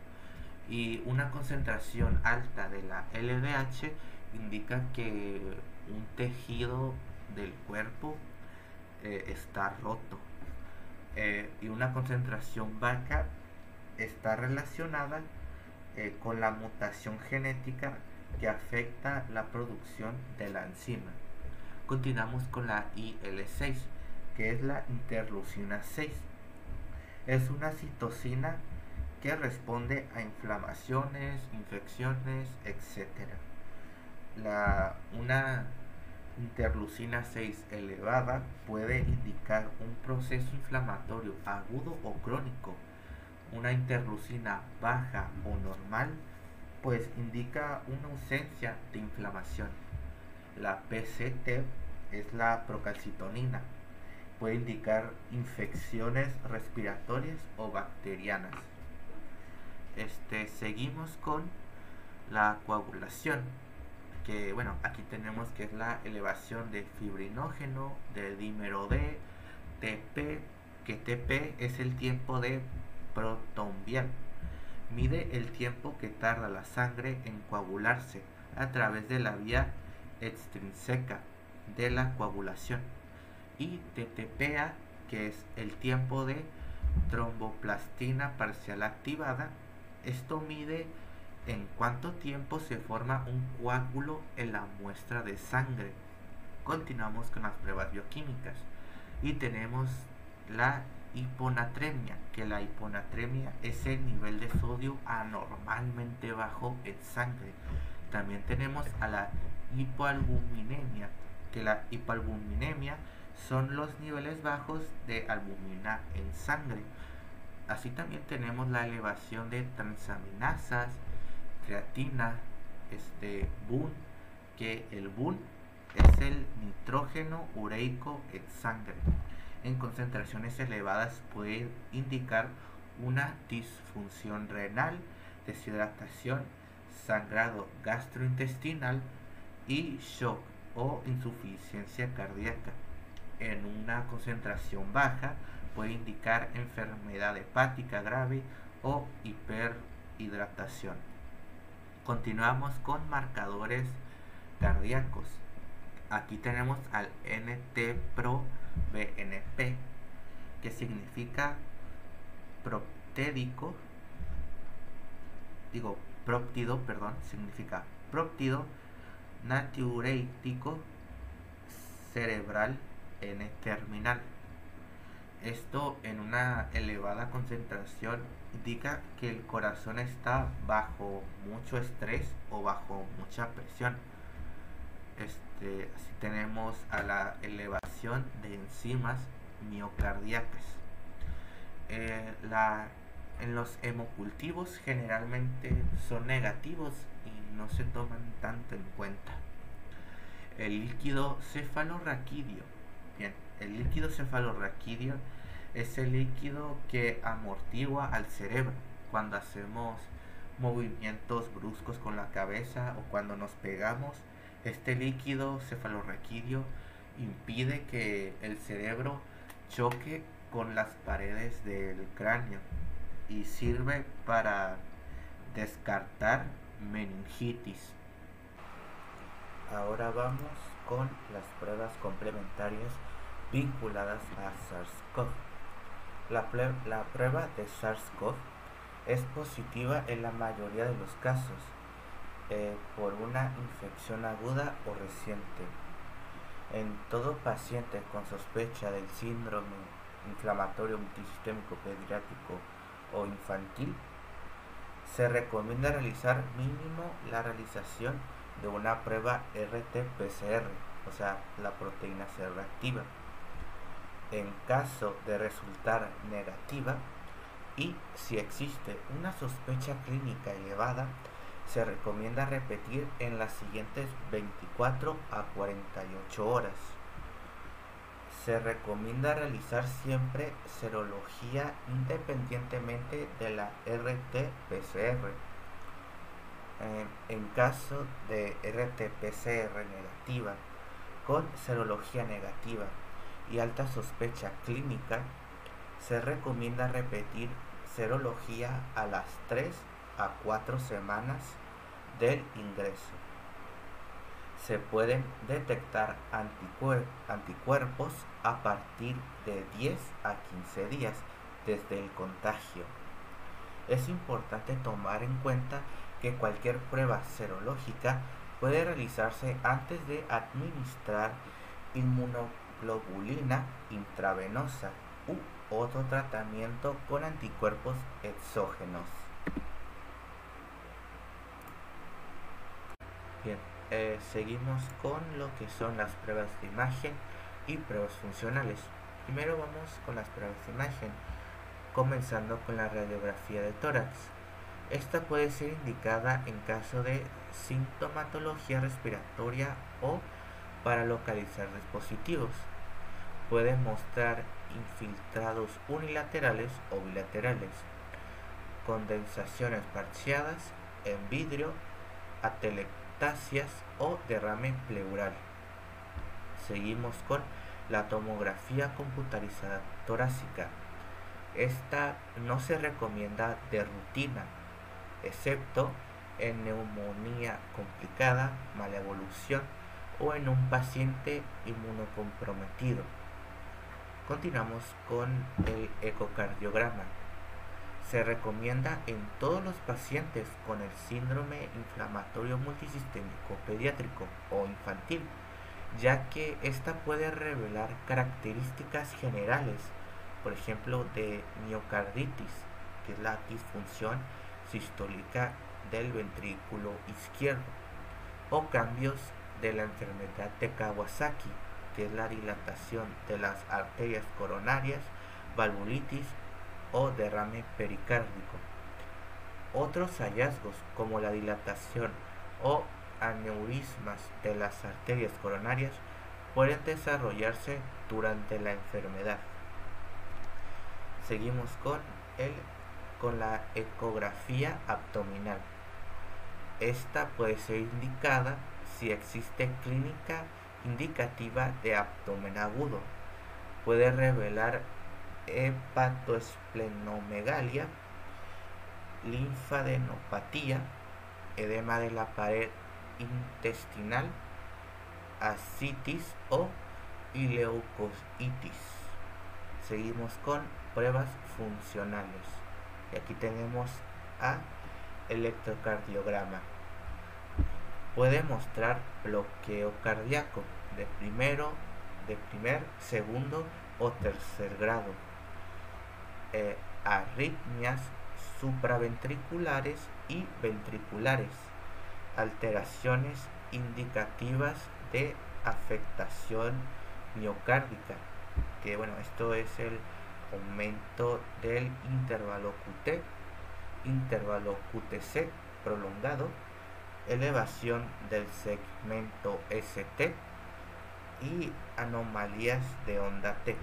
Y una concentración alta de la LDH indica que un tejido del cuerpo está roto. Y una concentración baja está relacionada con la mutación genética que afecta la producción de la enzima. Continuamos con la IL-6, que es la interleucina 6. Es una citocina que responde a inflamaciones, infecciones, etc. Una interleucina 6 elevada puede indicar un proceso inflamatorio agudo o crónico. Una interleucina baja o normal pues indica una ausencia de inflamación. La PCT es la procalcitonina. Puede indicar infecciones respiratorias o bacterianas. Seguimos con la coagulación, que bueno, aquí tenemos que es la elevación de fibrinógeno, de dímero D, TP, que TP es el tiempo de protombial. Mide el tiempo que tarda la sangre en coagularse a través de la vía extrínseca de la coagulación. Y TTPA, que es el tiempo de tromboplastina parcial activada. Esto mide en cuánto tiempo se forma un coágulo en la muestra de sangre. Continuamos con las pruebas bioquímicas y tenemos la hiponatremia, que la hiponatremia es el nivel de sodio anormalmente bajo en sangre. También tenemos a la hipoalbuminemia, que la hipoalbuminemia son los niveles bajos de albumina en sangre. Así también tenemos la elevación de transaminasas, creatina, BUN, que el BUN es el nitrógeno ureico en sangre. En concentraciones elevadas puede indicar una disfunción renal, deshidratación, sangrado gastrointestinal y shock o insuficiencia cardíaca. En una concentración baja puede indicar enfermedad hepática grave o hiperhidratación. Continuamos con marcadores cardíacos. Aquí tenemos al NT-proBNP, que significa significa próptido natriurético cerebral N-terminal. Esto en una elevada concentración indica que el corazón está bajo mucho estrés o bajo mucha presión. Así tenemos a la elevación de enzimas miocardíacas. En los hemocultivos generalmente son negativos y no se toman tanto en cuenta. El líquido cefalorraquídeo. Bien, el líquido cefalorraquídeo es el líquido que amortigua al cerebro cuando hacemos movimientos bruscos con la cabeza o cuando nos pegamos. Este líquido cefalorraquídeo impide que el cerebro choque con las paredes del cráneo y sirve para descartar meningitis. Ahora vamos con las pruebas complementarias vinculadas a SARS-CoV. La prueba de SARS-CoV es positiva en la mayoría de los casos por una infección aguda o reciente. En todo paciente con sospecha del síndrome inflamatorio multisistémico pediátrico o infantil, se recomienda realizar mínimo la realización de una prueba RT-PCR, o sea, la proteína C reactiva. En caso de resultar negativa y si existe una sospecha clínica elevada, se recomienda repetir en las siguientes 24 a 48 horas. Se recomienda realizar siempre serología independientemente de la RT-PCR. En caso de RT-PCR negativa con serología negativa y alta sospecha clínica, se recomienda repetir serología a las 3 a 4 semanas del ingreso. Se pueden detectar anticuerpos a partir de 10 a 15 días desde el contagio. Es importante tomar en cuenta que cualquier prueba serológica puede realizarse antes de administrar inmunoglobulina intravenosa u otro tratamiento con anticuerpos exógenos. Bien, seguimos con lo que son las pruebas de imagen y pruebas funcionales. Primero vamos con las pruebas de imagen, comenzando con la radiografía de tórax. Esta puede ser indicada en caso de sintomatología respiratoria o para localizar dispositivos. Puede mostrar infiltrados unilaterales o bilaterales, condensaciones parciadas en vidrio, atelectasias o derrame pleural. Seguimos con la tomografía computarizada torácica. Esta no se recomienda de rutina, excepto en neumonía complicada, mala evolución o en un paciente inmunocomprometido. Continuamos con el ecocardiograma. Se recomienda en todos los pacientes con el síndrome inflamatorio multisistémico pediátrico o infantil, ya que esta puede revelar características generales, por ejemplo, de miocarditis, que es la disfunción sistólica del ventrículo izquierdo, o cambios de la enfermedad de Kawasaki, que es la dilatación de las arterias coronarias, valvulitis o derrame pericárdico. Otros hallazgos como la dilatación o aneurismas de las arterias coronarias pueden desarrollarse durante la enfermedad. Seguimos con la ecografía abdominal. Esta puede ser indicada si existe clínica indicativa de abdomen agudo. Puede revelar hepatoesplenomegalia, linfadenopatía, edema de la pared intestinal, ascitis o ileocoitis. Seguimos con pruebas funcionales. Y aquí tenemos a electrocardiograma. Puede mostrar bloqueo cardíaco de primer, segundo o tercer grado, arritmias supraventriculares y ventriculares, alteraciones indicativas de afectación miocárdica, que bueno, esto es el aumento del intervalo QTc prolongado, elevación del segmento ST y anomalías de onda T.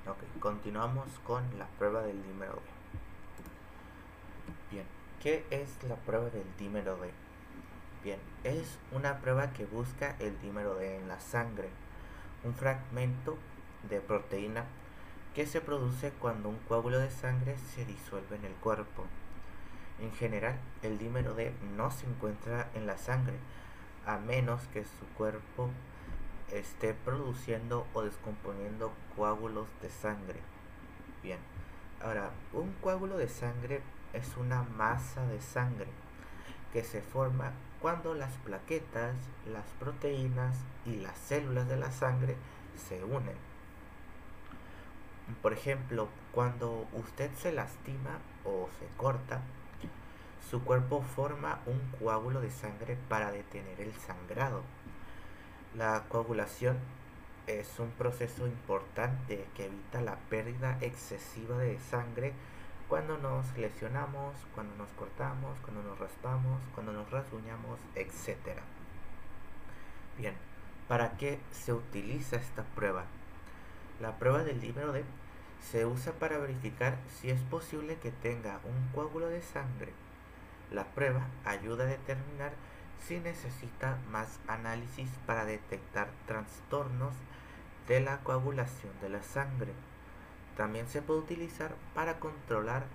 Ok, continuamos con la prueba del dímero D. Bien, ¿qué es la prueba del dímero D? Bien, es una prueba que busca el dímero D en la sangre, un fragmento de proteína que se produce cuando un coágulo de sangre se disuelve en el cuerpo. En general, el dímero D no se encuentra en la sangre, a menos que su cuerpo esté produciendo o descomponiendo coágulos de sangre. Bien, ahora, un coágulo de sangre es una masa de sangre que se forma cuando las plaquetas, las proteínas y las células de la sangre se unen. Por ejemplo, cuando usted se lastima o se corta, su cuerpo forma un coágulo de sangre para detener el sangrado. La coagulación es un proceso importante que evita la pérdida excesiva de sangre cuando nos lesionamos, cuando nos cortamos, cuando nos raspamos, cuando nos rasguñamos, etc. Bien, ¿para qué se utiliza esta prueba? La prueba del dímero D se usa para verificar si es posible que tenga un coágulo de sangre. La prueba ayuda a determinar si necesita más análisis para detectar trastornos de la coagulación de la sangre. También se puede utilizar para controlar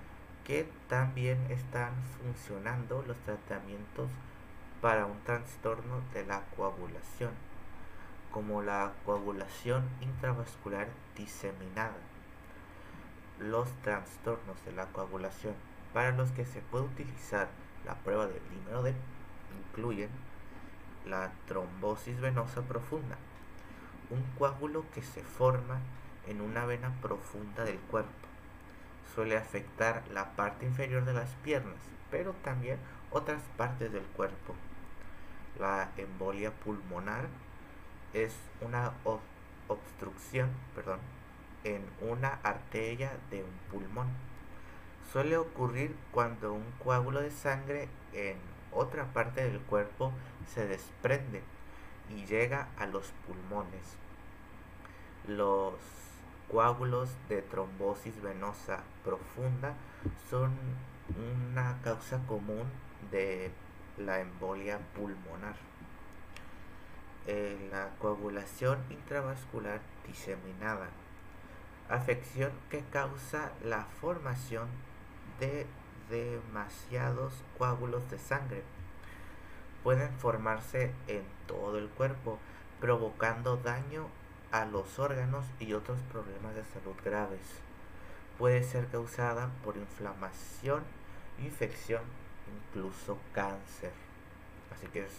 que también están funcionando los tratamientos para un trastorno de la coagulación, como la coagulación intravascular diseminada. Los trastornos de la coagulación para los que se puede utilizar la prueba del dímero D incluyen la trombosis venosa profunda, un coágulo que se forma en una vena profunda del cuerpo. Suele afectar la parte inferior de las piernas, pero también otras partes del cuerpo. La embolia pulmonar es una obstrucción en una arteria de un pulmón. Suele ocurrir cuando un coágulo de sangre en otra parte del cuerpo se desprende y llega a los pulmones. Los coágulos de trombosis venosa profunda son una causa común de la embolia pulmonar. La coagulación intravascular diseminada, afección que causa la formación de demasiados coágulos de sangre. Pueden formarse en todo el cuerpo, provocando daño a los órganos y otros problemas de salud graves. Puede ser causada por inflamación, infección, incluso cáncer. Así que es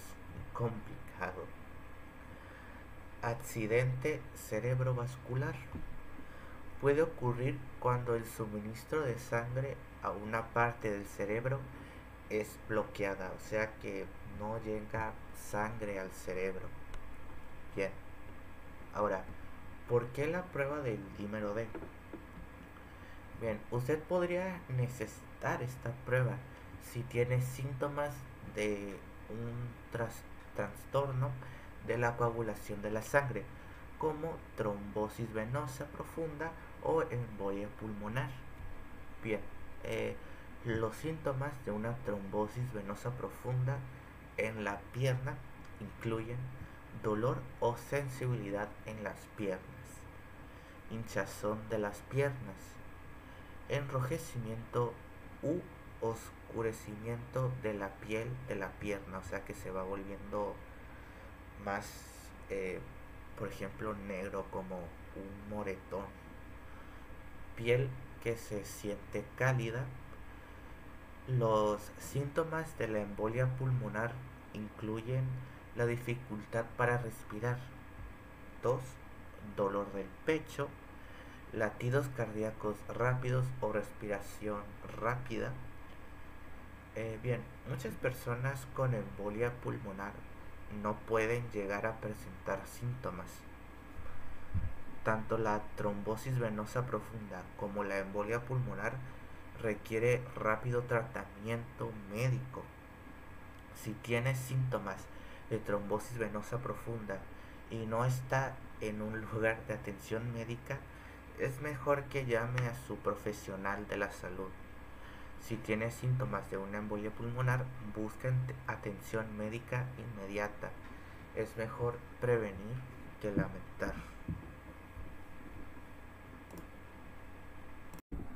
complicado. Accidente cerebrovascular. Puede ocurrir cuando el suministro de sangre a una parte del cerebro es bloqueada, o sea que no llega sangre al cerebro. Bien, ahora, ¿por qué la prueba del dímero D? Bien, usted podría necesitar esta prueba si tiene síntomas de un trastorno de la coagulación de la sangre, como trombosis venosa profunda o embolia pulmonar. Bien, los síntomas de una trombosis venosa profunda en la pierna incluyen dolor o sensibilidad en las piernas, hinchazón de las piernas, enrojecimiento u oscurecimiento de la piel de la pierna, o sea que se va volviendo más, por ejemplo, negro, como un moretón, piel que se siente cálida. Los síntomas de la embolia pulmonar incluyen la dificultad para respirar, tos, dolor del pecho, latidos cardíacos rápidos o respiración rápida. Bien, muchas personas con embolia pulmonar no pueden llegar a presentar síntomas. Tanto la trombosis venosa profunda como la embolia pulmonar requiere rápido tratamiento médico. Si tiene síntomas de trombosis venosa profunda y no está en un lugar de atención médica, es mejor que llame a su profesional de la salud. Si tiene síntomas de una embolia pulmonar, busquen atención médica inmediata. Es mejor prevenir que lamentar.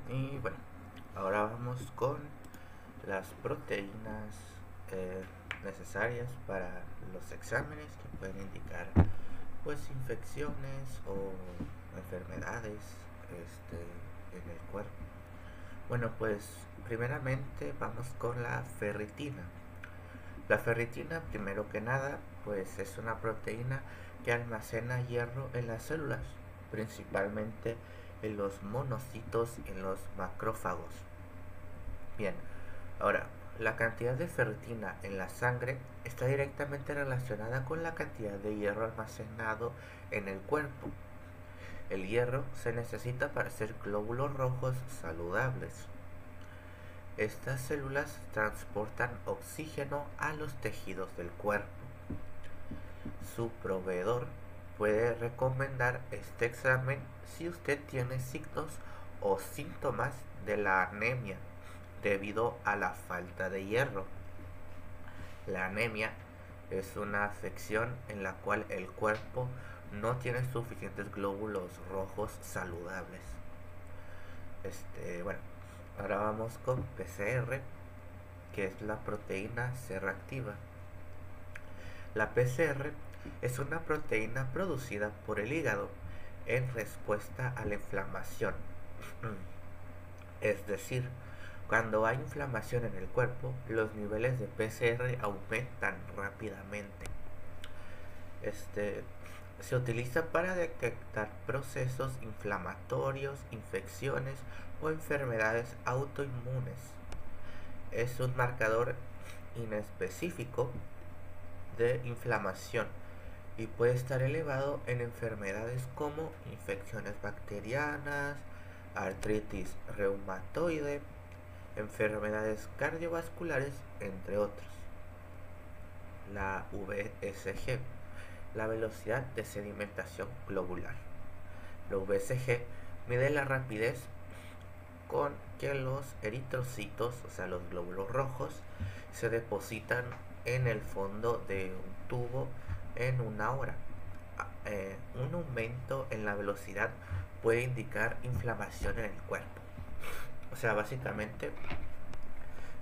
Y bueno, ahora vamos con las proteínas necesarias para los exámenes que pueden indicar pues infecciones o enfermedades en el cuerpo. Bueno, pues primeramente vamos con la ferritina. La ferritina, primero que nada, pues es una proteína que almacena hierro en las células, principalmente en los monocitos y en los macrófagos. Bien, ahora, la cantidad de ferritina en la sangre está directamente relacionada con la cantidad de hierro almacenado en el cuerpo. El hierro se necesita para hacer glóbulos rojos saludables. Estas células transportan oxígeno a los tejidos del cuerpo. Su proveedor puede recomendar este examen si usted tiene signos o síntomas de la anemia debido a la falta de hierro. La anemia es una afección en la cual el cuerpo no tiene suficientes glóbulos rojos saludables. Bueno, ahora vamos con PCR, que es la proteína C reactiva. La PCR es una proteína producida por el hígado en respuesta a la inflamación. Es decir, cuando hay inflamación en el cuerpo, los niveles de PCR aumentan rápidamente. Se utiliza para detectar procesos inflamatorios, infecciones o enfermedades autoinmunes. Es un marcador inespecífico de inflamación y puede estar elevado en enfermedades como infecciones bacterianas, artritis reumatoide, enfermedades cardiovasculares, entre otros. La VSG, la velocidad de sedimentación globular. La VSG mide la rapidez con que los eritrocitos, o sea, los glóbulos rojos, se depositan en el fondo de un tubo en una hora. Un aumento en la velocidad puede indicar inflamación en el cuerpo. O sea, básicamente,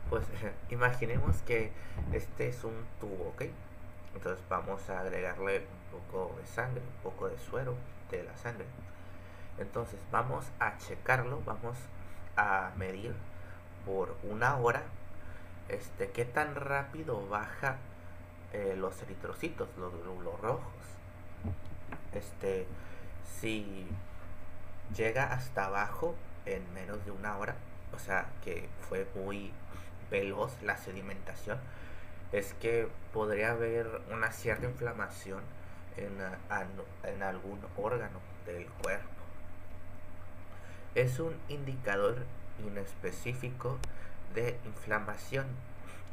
pues imaginemos que este es un tubo, ¿ok? Entonces vamos a agregarle un poco de sangre, un poco de suero de la sangre. Entonces vamos a checarlo, vamos a medir por una hora qué tan rápido baja los eritrocitos, los glóbulos rojos. Si llega hasta abajo en menos de una hora, o sea que fue muy veloz la sedimentación, es que podría haber una cierta inflamación en algún órgano del cuerpo. Es un indicador inespecífico de inflamación,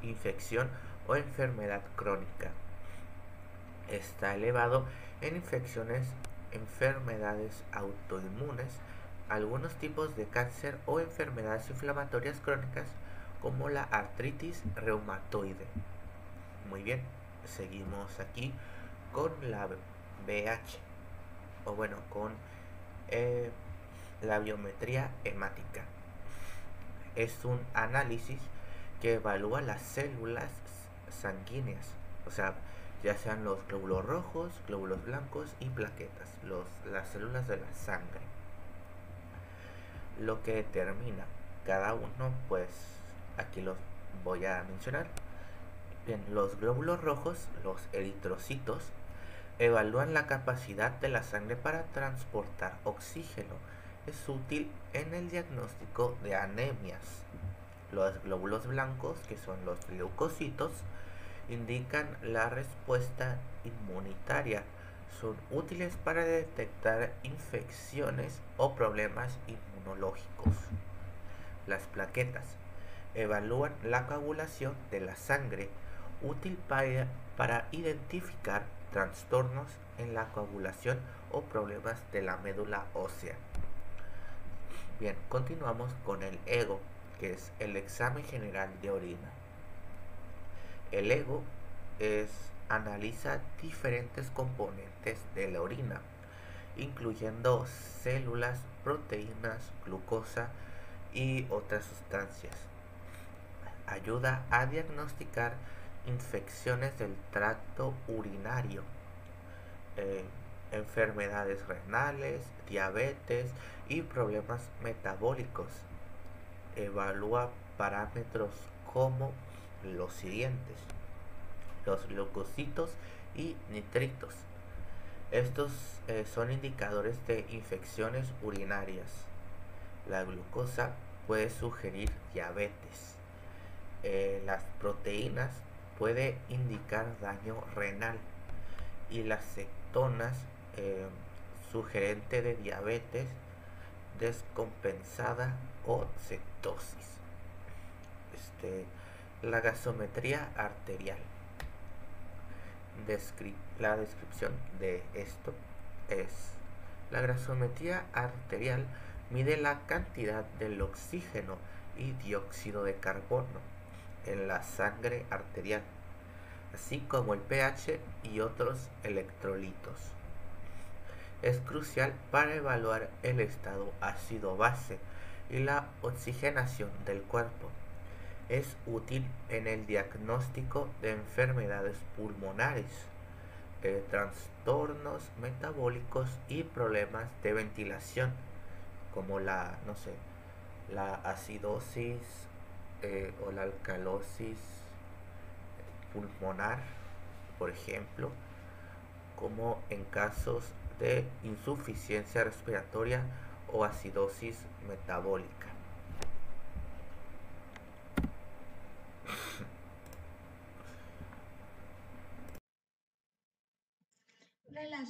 infección o enfermedad crónica. Está elevado en infecciones, enfermedades autoinmunes, algunos tipos de cáncer o enfermedades inflamatorias crónicas como la artritis reumatoide. Muy bien, seguimos aquí con la BH, o bueno, con la biometría hemática. Es un análisis que evalúa las células sanguíneas, o sea, ya sean los glóbulos rojos, glóbulos blancos y plaquetas, las células de la sangre. Lo que determina cada uno, pues aquí los voy a mencionar. Bien, los glóbulos rojos, los eritrocitos, evalúan la capacidad de la sangre para transportar oxígeno. Es útil en el diagnóstico de anemias. Los glóbulos blancos, que son los leucocitos, indican la respuesta inmunitaria. Son útiles para detectar infecciones o problemas inmunológicos. Las plaquetas evalúan la coagulación de la sangre, útil para identificar trastornos en la coagulación o problemas de la médula ósea. Bien, continuamos con el EGO, que es el examen general de orina. El EGO analiza diferentes componentes de la orina, incluyendo células, proteínas, glucosa y otras sustancias. Ayuda a diagnosticar infecciones del tracto urinario, enfermedades renales, diabetes y problemas metabólicos. Evalúa parámetros como los siguientes: los leucocitos y nitritos. Estos son indicadores de infecciones urinarias. La glucosa puede sugerir diabetes. Las proteínas puede indicar daño renal y las cetonas sugerente de diabetes descompensada o cetosis. La gasometría arterial. La descripción de esto es: la gasometría arterial mide la cantidad del oxígeno y dióxido de carbono en la sangre arterial, así como el pH y otros electrolitos. Es crucial para evaluar el estado ácido-base y la oxigenación del cuerpo. Es útil en el diagnóstico de enfermedades pulmonares, trastornos metabólicos y problemas de ventilación, como la acidosis o la alcalosis pulmonar, por ejemplo, como en casos de insuficiencia respiratoria o acidosis metabólica.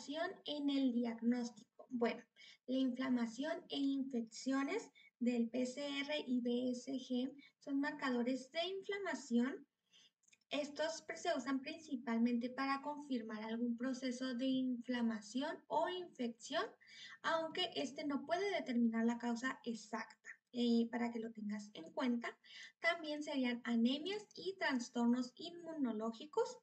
inflamación en el diagnóstico. Bueno, la inflamación e infecciones del PCR y BSG son marcadores de inflamación. Estos se usan principalmente para confirmar algún proceso de inflamación o infección, aunque este no puede determinar la causa exacta. Para que lo tengas en cuenta, también serían anemias y trastornos inmunológicos.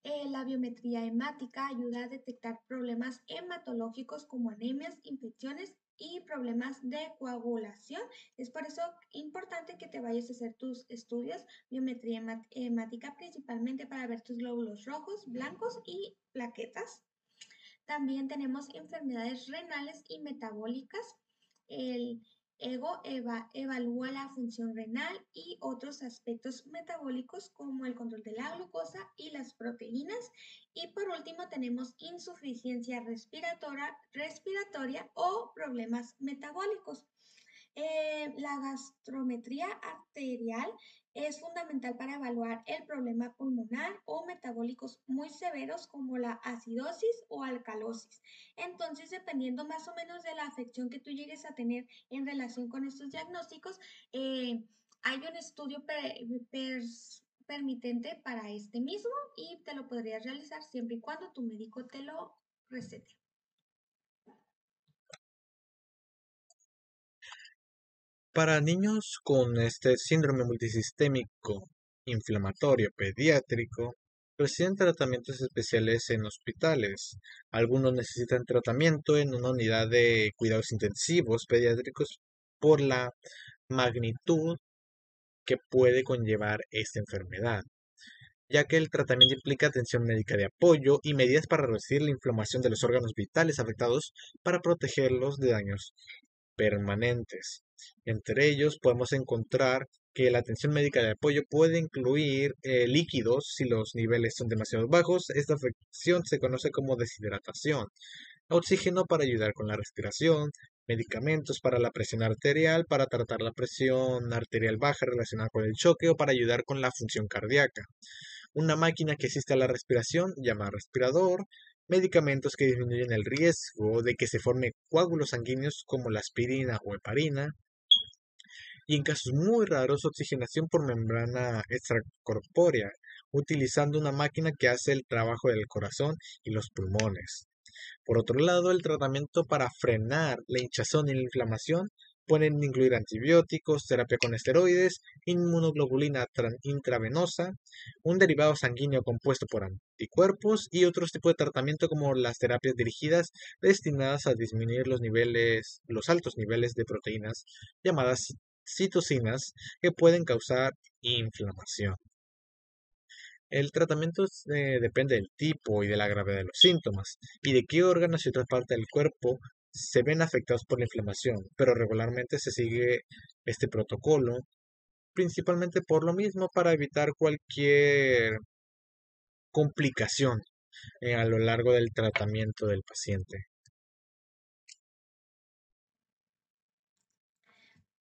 La biometría hemática ayuda a detectar problemas hematológicos como anemias, infecciones y problemas de coagulación. Es por eso importante que te vayas a hacer tus estudios, biometría hemática, principalmente para ver tus glóbulos rojos, blancos y plaquetas. También tenemos enfermedades renales y metabólicas. El EGO evalúa la función renal y otros aspectos metabólicos como el control de la glucosa y las proteínas. Y por último tenemos insuficiencia respiratoria o problemas metabólicos. La gastrometría arterial es fundamental para evaluar el problema pulmonar o metabólicos muy severos como la acidosis o alcalosis. Entonces, dependiendo más o menos de la afección que tú llegues a tener en relación con estos diagnósticos, hay un estudio permitente para este mismo y te lo podrías realizar siempre y cuando tu médico te lo recete. Para niños con este síndrome multisistémico inflamatorio pediátrico, reciben tratamientos especiales en hospitales. Algunos necesitan tratamiento en una unidad de cuidados intensivos pediátricos por la magnitud que puede conllevar esta enfermedad, ya que el tratamiento implica atención médica de apoyo y medidas para reducir la inflamación de los órganos vitales afectados para protegerlos de daños permanentes. Entre ellos podemos encontrar que la atención médica de apoyo puede incluir líquidos si los niveles son demasiado bajos. Esta afección se conoce como deshidratación. Oxígeno para ayudar con la respiración, medicamentos para la presión arterial, para tratar la presión arterial baja relacionada con el choque o para ayudar con la función cardíaca. Una máquina que asiste a la respiración, llamada respirador, medicamentos que disminuyen el riesgo de que se formen coágulos sanguíneos como la aspirina o heparina, y en casos muy raros oxigenación por membrana extracorpórea, utilizando una máquina que hace el trabajo del corazón y los pulmones. Por otro lado, el tratamiento para frenar la hinchazón y la inflamación pueden incluir antibióticos, terapia con esteroides, inmunoglobulina intravenosa, un derivado sanguíneo compuesto por anticuerpos y otros tipos de tratamiento como las terapias dirigidas destinadas a disminuir los altos niveles de proteínas llamadas citocinas que pueden causar inflamación. El tratamiento depende del tipo y de la gravedad de los síntomas y de qué órganos y otras partes del cuerpo se ven afectados por la inflamación, pero regularmente se sigue este protocolo, principalmente por lo mismo para evitar cualquier complicación a lo largo del tratamiento del paciente.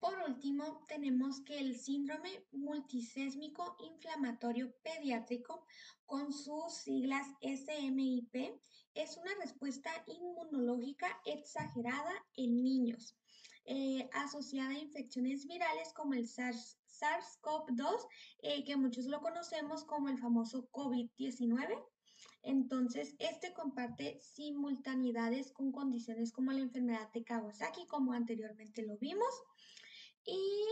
Por último, tenemos que el síndrome multisésmico inflamatorio pediátrico, con sus siglas SMIP, es una respuesta inmunológica exagerada en niños, asociada a infecciones virales como el SARS-CoV-2, que muchos lo conocemos como el famoso COVID-19. Entonces, este comparte simultaneidades con condiciones como la enfermedad de Kawasaki, como anteriormente lo vimos. Y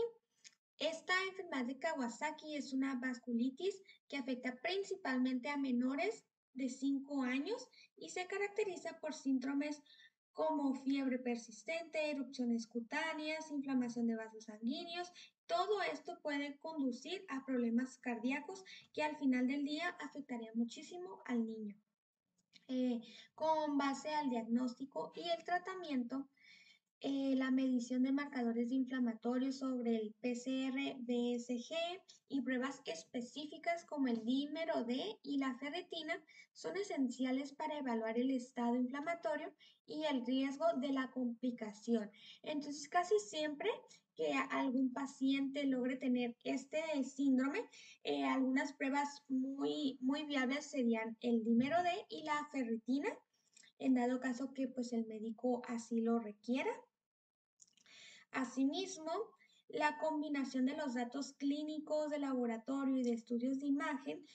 esta enfermedad de Kawasaki es una vasculitis que afecta principalmente a menores de 5 años y se caracteriza por síndromes como fiebre persistente, erupciones cutáneas, inflamación de vasos sanguíneos. Todo esto puede conducir a problemas cardíacos que al final del día afectarían muchísimo al niño. Con base al diagnóstico y el tratamiento, la medición de marcadores inflamatorios sobre el PCR-BSG y pruebas específicas como el dímero D y la ferritina son esenciales para evaluar el estado inflamatorio y el riesgo de la complicación. Entonces, casi siempre que algún paciente logre tener este síndrome. Algunas pruebas muy viables serían el dímero D y la ferritina, en dado caso que pues el médico así lo requiera. Asimismo, la combinación de los datos clínicos de laboratorio y de estudios de imagen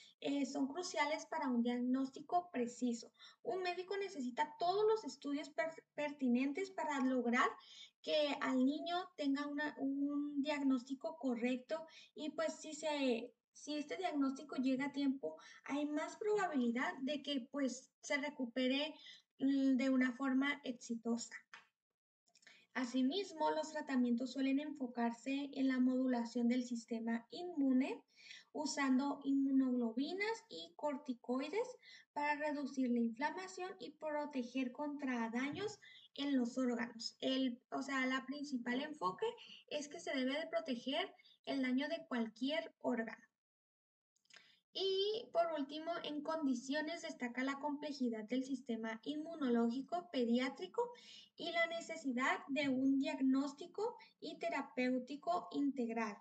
son cruciales para un diagnóstico preciso. Un médico necesita todos los estudios pertinentes para lograr que al niño tenga un diagnóstico correcto, y pues si este diagnóstico llega a tiempo, hay más probabilidad de que pues se recupere de una forma exitosa. Asimismo, los tratamientos suelen enfocarse en la modulación del sistema inmune, usando inmunoglobinas y corticoides para reducir la inflamación y proteger contra daños en los órganos. La principal enfoque es que se debe de proteger el daño de cualquier órgano. Y por último, en condiciones destaca la complejidad del sistema inmunológico pediátrico y la necesidad de un diagnóstico y terapéutico integral.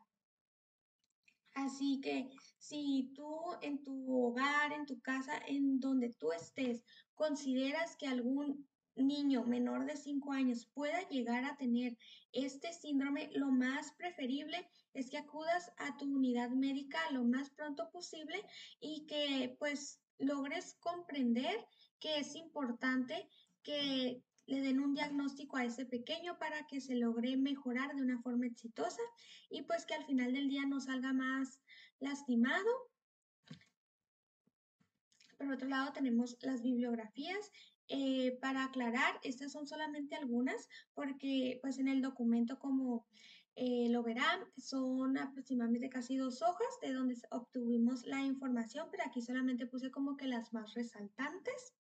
Así que si tú en tu hogar, en tu casa, en donde tú estés, consideras que algún niño menor de 5 años pueda llegar a tener este síndrome, lo más preferible es que acudas a tu unidad médica lo más pronto posible y que pues logres comprender que es importante que le den un diagnóstico a ese pequeño para que se logre mejorar de una forma exitosa y pues que al final del día no salga más lastimado. Por otro lado tenemos las bibliografías. Para aclarar, estas son solamente algunas porque pues en el documento, como lo verán, son aproximadamente casi 2 hojas de donde obtuvimos la información, pero aquí solamente puse como que las más resaltantes.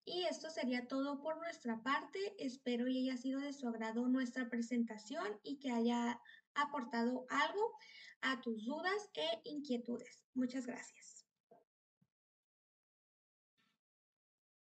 Y esto sería todo por nuestra parte. Espero y haya sido de su agrado nuestra presentación y que haya aportado algo a tus dudas e inquietudes. Muchas gracias.